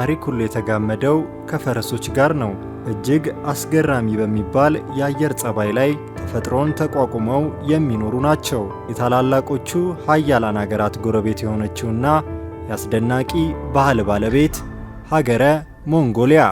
ታሪክ ሁሉ የተጋመደው ከፈረሶች ጋር ነው። እጅግ አስገራሚ በሚባል የአየር ጸባይ ላይ ተፈጥሮን ተቋቁመው የሚኖሩ ናቸው። የታላላቆቹ ሀያላን ሀገራት ጎረቤት የሆነችውና የአስደናቂ ባህል ባለቤት ሀገረ ሞንጎሊያ።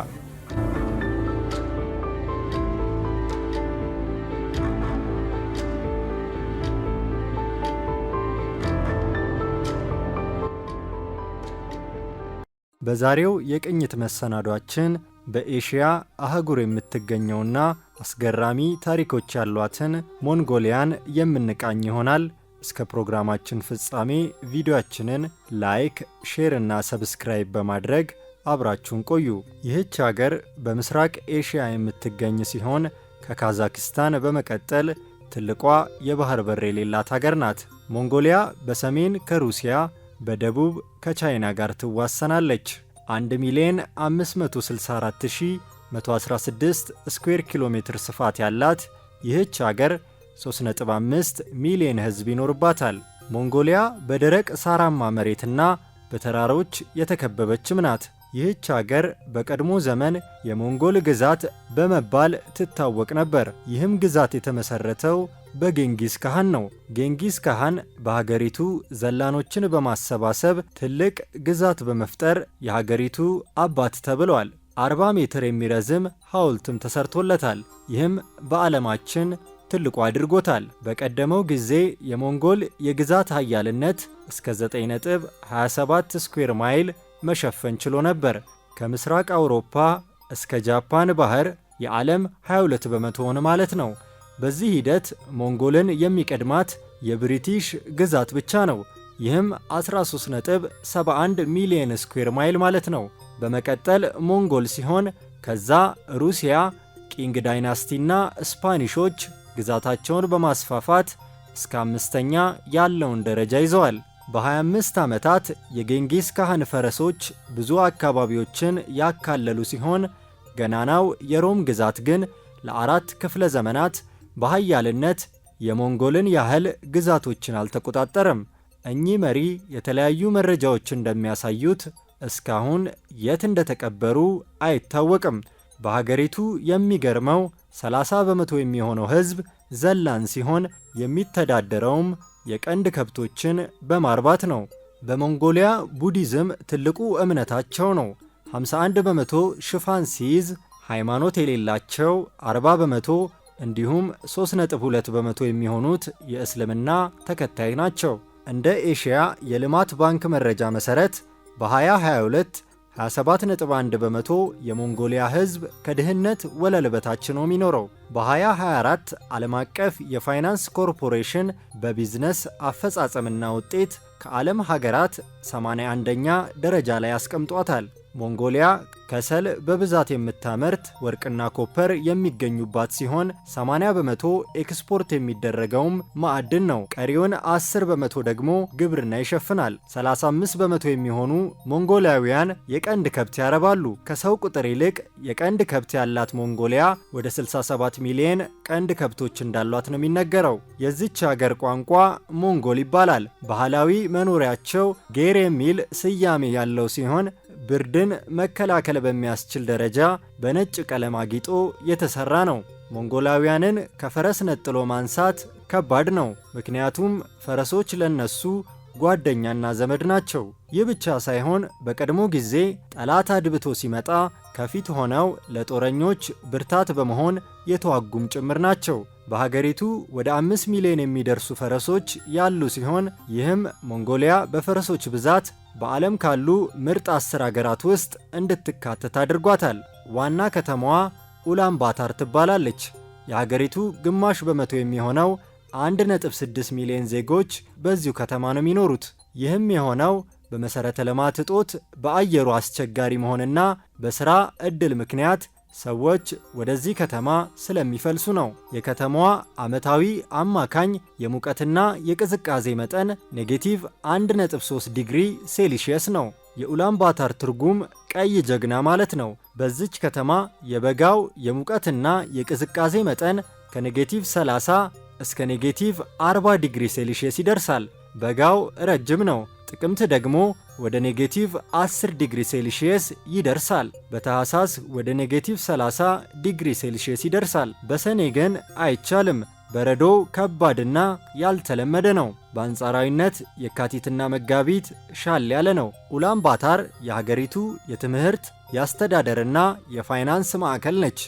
በዛሬው የቅኝት መሰናዷችን በኤሽያ አህጉር የምትገኘውና አስገራሚ ታሪኮች ያሏትን ሞንጎሊያን የምንቃኝ ይሆናል። እስከ ፕሮግራማችን ፍጻሜ ቪዲዮአችንን ላይክ፣ ሼር እና ሰብስክራይብ በማድረግ አብራችሁን ቆዩ። ይህች ሀገር በምስራቅ ኤሽያ የምትገኝ ሲሆን ከካዛክስታን በመቀጠል ትልቋ የባህር በር የሌላት ሀገር ናት። ሞንጎሊያ በሰሜን ከሩሲያ በደቡብ ከቻይና ጋር ትዋሰናለች። 1,564,116 ስኩዌር ኪሎ ሜትር ስፋት ያላት ይህች ሀገር 3.5 ሚሊዮን ሕዝብ ይኖርባታል። ሞንጎሊያ በደረቅ ሳራማ መሬትና በተራሮች የተከበበችም ናት። ይህች ሀገር በቀድሞ ዘመን የሞንጎል ግዛት በመባል ትታወቅ ነበር። ይህም ግዛት የተመሰረተው በጌንጊስ ካሃን ነው። ጌንጊስ ካሃን በሀገሪቱ ዘላኖችን በማሰባሰብ ትልቅ ግዛት በመፍጠር የሀገሪቱ አባት ተብሏል። 40 ሜትር የሚረዝም ሐውልትም ተሰርቶለታል። ይህም በዓለማችን ትልቁ አድርጎታል። በቀደመው ጊዜ የሞንጎል የግዛት ኃያልነት እስከ 9.27 ስኩዌር ማይል መሸፈን ችሎ ነበር። ከምስራቅ አውሮፓ እስከ ጃፓን ባህር የዓለም 22 በመቶውን ማለት ነው። በዚህ ሂደት ሞንጎልን የሚቀድማት የብሪቲሽ ግዛት ብቻ ነው። ይህም 13.71 ሚሊዮን ስኩዌር ማይል ማለት ነው። በመቀጠል ሞንጎል ሲሆን ከዛ ሩሲያ፣ ቂንግ ዳይናስቲና ስፓኒሾች ግዛታቸውን በማስፋፋት እስከ 5ኛ ያለውን ደረጃ ይዘዋል። በ25 ዓመታት የጌንጊስ ካሃን ፈረሶች ብዙ አካባቢዎችን ያካለሉ ሲሆን ገናናው የሮም ግዛት ግን ለ4 ክፍለ ዘመናት በኃያልነት የሞንጎልን ያህል ግዛቶችን አልተቆጣጠረም። እኚህ መሪ የተለያዩ መረጃዎች እንደሚያሳዩት እስካሁን የት እንደተቀበሩ አይታወቅም። በሀገሪቱ የሚገርመው 30 በመቶ የሚሆነው ሕዝብ ዘላን ሲሆን የሚተዳደረውም የቀንድ ከብቶችን በማርባት ነው። በሞንጎሊያ ቡዲዝም ትልቁ እምነታቸው ነው። 51 በመቶ ሽፋን ሲይዝ ሃይማኖት የሌላቸው 40 በመቶ እንዲሁም 3.2 በመቶ የሚሆኑት የእስልምና ተከታይ ናቸው። እንደ ኤሽያ የልማት ባንክ መረጃ መሰረት በ2022 27.1 በመቶ የሞንጎሊያ ሕዝብ ከድህነት ወለል በታች ነው የሚኖረው። በ2024 ዓለም አቀፍ የፋይናንስ ኮርፖሬሽን በቢዝነስ አፈጻጸምና ውጤት ከዓለም ሀገራት 81ኛ ደረጃ ላይ አስቀምጧታል። ሞንጎሊያ ከሰል በብዛት የምታመርት ወርቅና ኮፐር የሚገኙባት ሲሆን 80 በመቶ ኤክስፖርት የሚደረገውም ማዕድን ነው። ቀሪውን 10 በመቶ ደግሞ ግብርና ይሸፍናል። 35 በመቶ የሚሆኑ ሞንጎሊያውያን የቀንድ ከብት ያረባሉ። ከሰው ቁጥር ይልቅ የቀንድ ከብት ያላት ሞንጎሊያ ወደ 67 ሚሊዮን ቀንድ ከብቶች እንዳሏት ነው የሚነገረው። የዚች ሀገር ቋንቋ ሞንጎል ይባላል። ባህላዊ መኖሪያቸው ጌር የሚል ስያሜ ያለው ሲሆን ብርድን መከላከል በሚያስችል ደረጃ በነጭ ቀለም አጊጦ የተሰራ ነው። ሞንጎላውያንን ከፈረስ ነጥሎ ማንሳት ከባድ ነው። ምክንያቱም ፈረሶች ለነሱ ጓደኛና ዘመድ ናቸው። ይህ ብቻ ሳይሆን በቀድሞ ጊዜ ጠላት አድብቶ ሲመጣ ከፊት ሆነው ለጦረኞች ብርታት በመሆን የተዋጉም ጭምር ናቸው። በሀገሪቱ ወደ 5 ሚሊዮን የሚደርሱ ፈረሶች ያሉ ሲሆን ይህም ሞንጎሊያ በፈረሶች ብዛት በዓለም ካሉ ምርጥ 10 ሀገራት ውስጥ እንድትካተት አድርጓታል። ዋና ከተማዋ ኡላንባታር ትባላለች። የሀገሪቱ ግማሽ በመቶ የሚሆነው 1.6 ሚሊዮን ዜጎች በዚሁ ከተማ ነው የሚኖሩት። ይህም የሆነው በመሰረተ ልማት እጦት፣ በአየሩ አስቸጋሪ መሆንና በሥራ ዕድል ምክንያት ሰዎች ወደዚህ ከተማ ስለሚፈልሱ ነው። የከተማዋ ዓመታዊ አማካኝ የሙቀትና የቅዝቃዜ መጠን ኔጌቲቭ 1.3 ዲግሪ ሴልሺየስ ነው። የኡላንባታር ትርጉም ቀይ ጀግና ማለት ነው። በዚች ከተማ የበጋው የሙቀትና የቅዝቃዜ መጠን ከኔጌቲቭ 30 እስከ ኔጌቲቭ 40 ዲግሪ ሴልሺየስ ይደርሳል። በጋው ረጅም ነው። ጥቅምት ደግሞ ወደ ኔጌቲቭ 10 ዲግሪ ሴልሺየስ ይደርሳል። በታህሳስ ወደ ኔጌቲቭ 30 ዲግሪ ሴልሺየስ ይደርሳል። በሰኔ ግን አይቻልም። በረዶ ከባድና ያልተለመደ ነው። በአንጻራዊነት የካቲትና መጋቢት ሻል ያለ ነው። ኡላን ባታር የሀገሪቱ የትምህርት የአስተዳደርና የፋይናንስ ማዕከል ነች።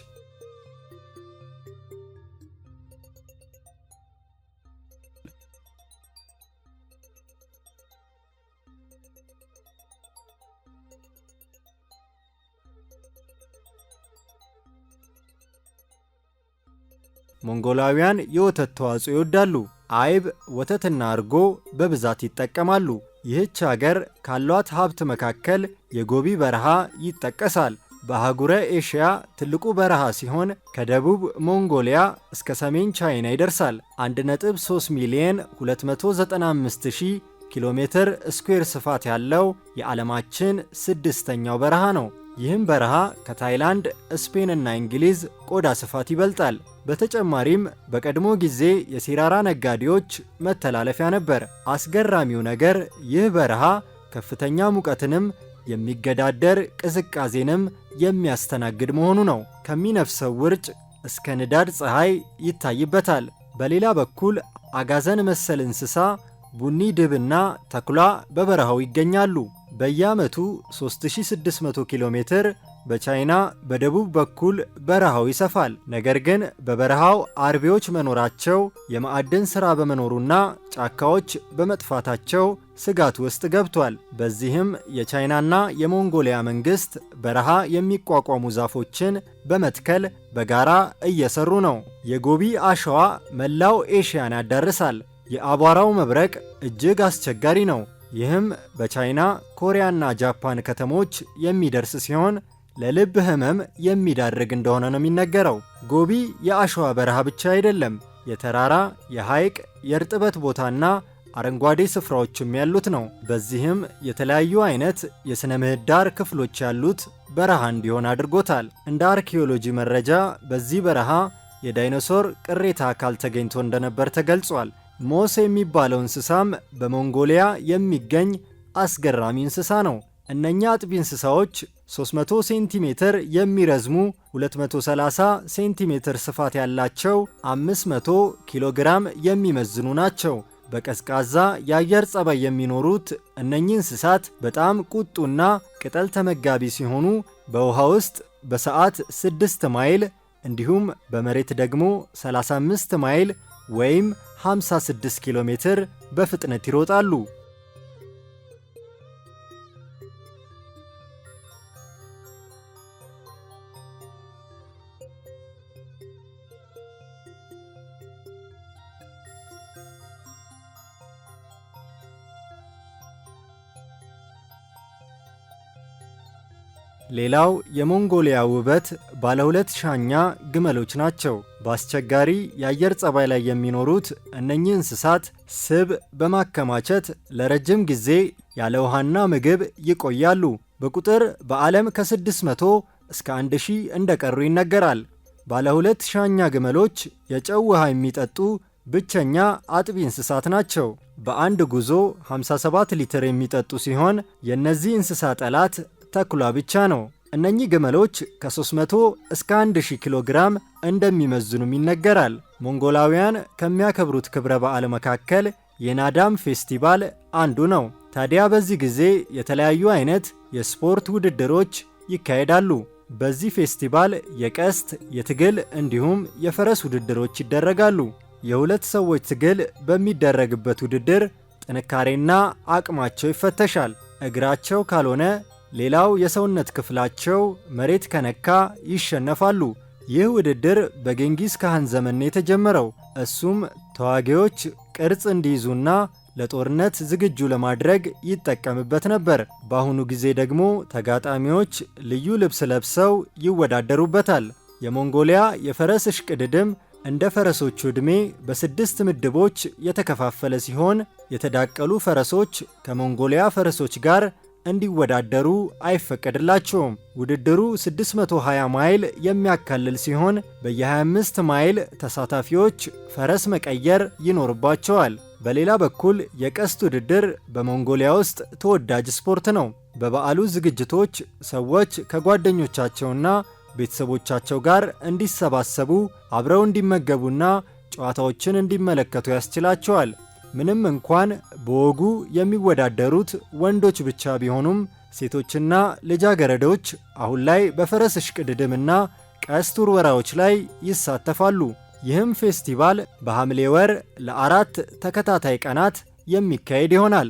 ሞንጎላውያን የወተት ተዋጽኦ ይወዳሉ። አይብ፣ ወተትና እርጎ በብዛት ይጠቀማሉ። ይህች ሀገር ካሏት ሀብት መካከል የጎቢ በረሃ ይጠቀሳል። በአህጉረ ኤሽያ ትልቁ በረሃ ሲሆን ከደቡብ ሞንጎሊያ እስከ ሰሜን ቻይና ይደርሳል። 1.3 ሚሊዮን 295,000 ኪሎ ሜትር ስኩዌር ስፋት ያለው የዓለማችን ስድስተኛው በረሃ ነው። ይህም በረሃ ከታይላንድ፣ ስፔንና እንግሊዝ ቆዳ ስፋት ይበልጣል። በተጨማሪም በቀድሞ ጊዜ የሲራራ ነጋዴዎች መተላለፊያ ነበር። አስገራሚው ነገር ይህ በረሃ ከፍተኛ ሙቀትንም የሚገዳደር ቅዝቃዜንም የሚያስተናግድ መሆኑ ነው። ከሚነፍሰው ውርጭ እስከ ንዳድ ፀሐይ ይታይበታል። በሌላ በኩል አጋዘን መሰል እንስሳ፣ ቡኒ ድብና ተኩላ በበረሃው ይገኛሉ። በየዓመቱ 3600 ኪሎ ሜትር በቻይና በደቡብ በኩል በረሃው ይሰፋል። ነገር ግን በበረሃው አርቢዎች መኖራቸው የማዕድን ሥራ በመኖሩና ጫካዎች በመጥፋታቸው ስጋት ውስጥ ገብቷል። በዚህም የቻይናና የሞንጎሊያ መንግሥት በረሃ የሚቋቋሙ ዛፎችን በመትከል በጋራ እየሰሩ ነው። የጎቢ አሸዋ መላው ኤሽያን ያዳርሳል። የአቧራው መብረቅ እጅግ አስቸጋሪ ነው። ይህም በቻይና፣ ኮሪያና ጃፓን ከተሞች የሚደርስ ሲሆን ለልብ ህመም የሚዳርግ እንደሆነ ነው የሚነገረው። ጎቢ የአሸዋ በረሃ ብቻ አይደለም፣ የተራራ፣ የሐይቅ፣ የእርጥበት ቦታና አረንጓዴ ስፍራዎችም ያሉት ነው። በዚህም የተለያዩ አይነት የሥነ ምህዳር ክፍሎች ያሉት በረሃ እንዲሆን አድርጎታል። እንደ አርኪኦሎጂ መረጃ በዚህ በረሃ የዳይኖሶር ቅሬታ አካል ተገኝቶ እንደነበር ተገልጿል። ሞስ የሚባለው እንስሳም በሞንጎሊያ የሚገኝ አስገራሚ እንስሳ ነው። እነኛ አጥቢ እንስሳዎች 300 ሴንቲሜትር የሚረዝሙ 230 ሴንቲሜትር ስፋት ያላቸው 500 ኪሎ ግራም የሚመዝኑ ናቸው። በቀዝቃዛ የአየር ጸባይ የሚኖሩት እነኚህ እንስሳት በጣም ቁጡና ቅጠል ተመጋቢ ሲሆኑ በውሃ ውስጥ በሰዓት 6 ማይል እንዲሁም በመሬት ደግሞ 35 ማይል ወይም 56 ኪሎ ሜትር በፍጥነት ይሮጣሉ። ሌላው የሞንጎሊያ ውበት ባለሁለት ሻኛ ግመሎች ናቸው። በአስቸጋሪ የአየር ጸባይ ላይ የሚኖሩት እነኚህ እንስሳት ስብ በማከማቸት ለረጅም ጊዜ ያለ ውሃና ምግብ ይቆያሉ። በቁጥር በዓለም ከ600 እስከ 1000 እንደቀሩ ይነገራል። ባለሁለት ሻኛ ግመሎች የጨው ውሃ የሚጠጡ ብቸኛ አጥቢ እንስሳት ናቸው። በአንድ ጉዞ 57 ሊትር የሚጠጡ ሲሆን የእነዚህ እንስሳ ጠላት ተኩላ ብቻ ነው። እነኚህ ግመሎች ከ300 እስከ 1000 ኪሎ ግራም እንደሚመዝኑም ይነገራል። ሞንጎላውያን ከሚያከብሩት ክብረ በዓል መካከል የናዳም ፌስቲቫል አንዱ ነው። ታዲያ በዚህ ጊዜ የተለያዩ አይነት የስፖርት ውድድሮች ይካሄዳሉ። በዚህ ፌስቲቫል የቀስት፣ የትግል እንዲሁም የፈረስ ውድድሮች ይደረጋሉ። የሁለት ሰዎች ትግል በሚደረግበት ውድድር ጥንካሬና አቅማቸው ይፈተሻል። እግራቸው ካልሆነ ሌላው የሰውነት ክፍላቸው መሬት ከነካ ይሸነፋሉ። ይህ ውድድር በጌንጊስ ካህን ዘመን የተጀመረው፣ እሱም ተዋጊዎች ቅርጽ እንዲይዙና ለጦርነት ዝግጁ ለማድረግ ይጠቀምበት ነበር። በአሁኑ ጊዜ ደግሞ ተጋጣሚዎች ልዩ ልብስ ለብሰው ይወዳደሩበታል። የሞንጎሊያ የፈረስ እሽቅድድም እንደ ፈረሶቹ ዕድሜ በ6 ምድቦች የተከፋፈለ ሲሆን የተዳቀሉ ፈረሶች ከሞንጎሊያ ፈረሶች ጋር እንዲወዳደሩ አይፈቀድላቸውም። ውድድሩ 620 ማይል የሚያካልል ሲሆን በየ25 ማይል ተሳታፊዎች ፈረስ መቀየር ይኖርባቸዋል። በሌላ በኩል የቀስት ውድድር በሞንጎሊያ ውስጥ ተወዳጅ ስፖርት ነው። በበዓሉ ዝግጅቶች ሰዎች ከጓደኞቻቸውና ቤተሰቦቻቸው ጋር እንዲሰባሰቡ፣ አብረው እንዲመገቡና ጨዋታዎችን እንዲመለከቱ ያስችላቸዋል። ምንም እንኳን በወጉ የሚወዳደሩት ወንዶች ብቻ ቢሆኑም ሴቶችና ልጃገረዶች አሁን ላይ በፈረስ እሽቅድድምና ቀስት ውርወራዎች ላይ ይሳተፋሉ። ይህም ፌስቲቫል በሐምሌ ወር ለ4 ተከታታይ ቀናት የሚካሄድ ይሆናል።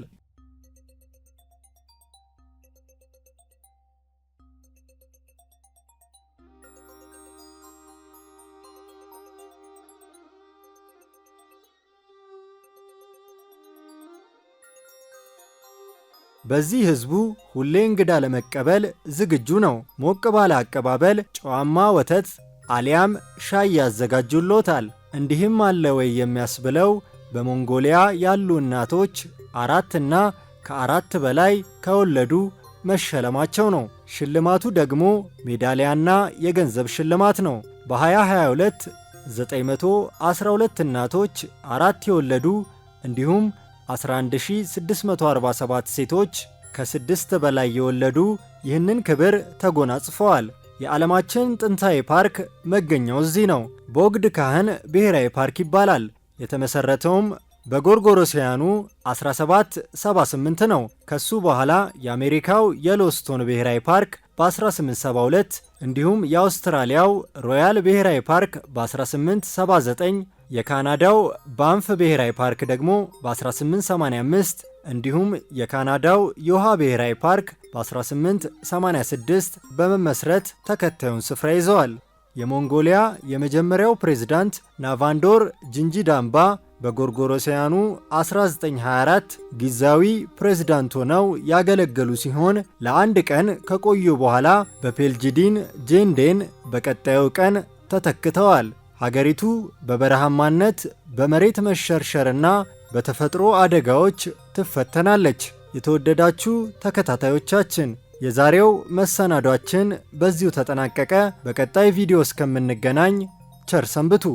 በዚህ ህዝቡ ሁሌ እንግዳ ለመቀበል ዝግጁ ነው። ሞቅ ባለ አቀባበል ጨዋማ ወተት አሊያም ሻይ ያዘጋጁሎታል። እንዲህም አለ ወይ የሚያስብለው በሞንጎሊያ ያሉ እናቶች 4 እና ከ4 በላይ ከወለዱ መሸለማቸው ነው። ሽልማቱ ደግሞ ሜዳሊያና የገንዘብ ሽልማት ነው። በ2022 912 እናቶች 4 የወለዱ እንዲሁም 11647 ሴቶች ከ6 በላይ የወለዱ ይህንን ክብር ተጎናጽፈዋል። የዓለማችን ጥንታዊ ፓርክ መገኛው እዚህ ነው። ቦግድ ካህን ብሔራዊ ፓርክ ይባላል። የተመሰረተውም በጎርጎሮሳውያኑ 1778 ነው። ከሱ በኋላ የአሜሪካው የሎስቶን ብሔራዊ ፓርክ በ1872 እንዲሁም የአውስትራሊያው ሮያል ብሔራዊ ፓርክ በ1879 የካናዳው ባንፍ ብሔራዊ ፓርክ ደግሞ በ1885 እንዲሁም የካናዳው ዮሃ ብሔራዊ ፓርክ በ1886 በመመስረት ተከታዩን ስፍራ ይዘዋል። የሞንጎሊያ የመጀመሪያው ፕሬዝዳንት ናቫንዶር ጂንጂዳምባ በጎርጎሮሳውያኑ 1924 ጊዜያዊ ፕሬዝዳንት ሆነው ያገለገሉ ሲሆን ለአንድ ቀን ከቆዩ በኋላ በፔልጂዲን ጄንዴን በቀጣዩ ቀን ተተክተዋል። ሀገሪቱ በበረሃማነት በመሬት መሸርሸርና በተፈጥሮ አደጋዎች ትፈተናለች። የተወደዳችሁ ተከታታዮቻችን የዛሬው መሰናዷችን በዚሁ ተጠናቀቀ። በቀጣይ ቪዲዮ እስከምንገናኝ ቸር ሰንብቱ።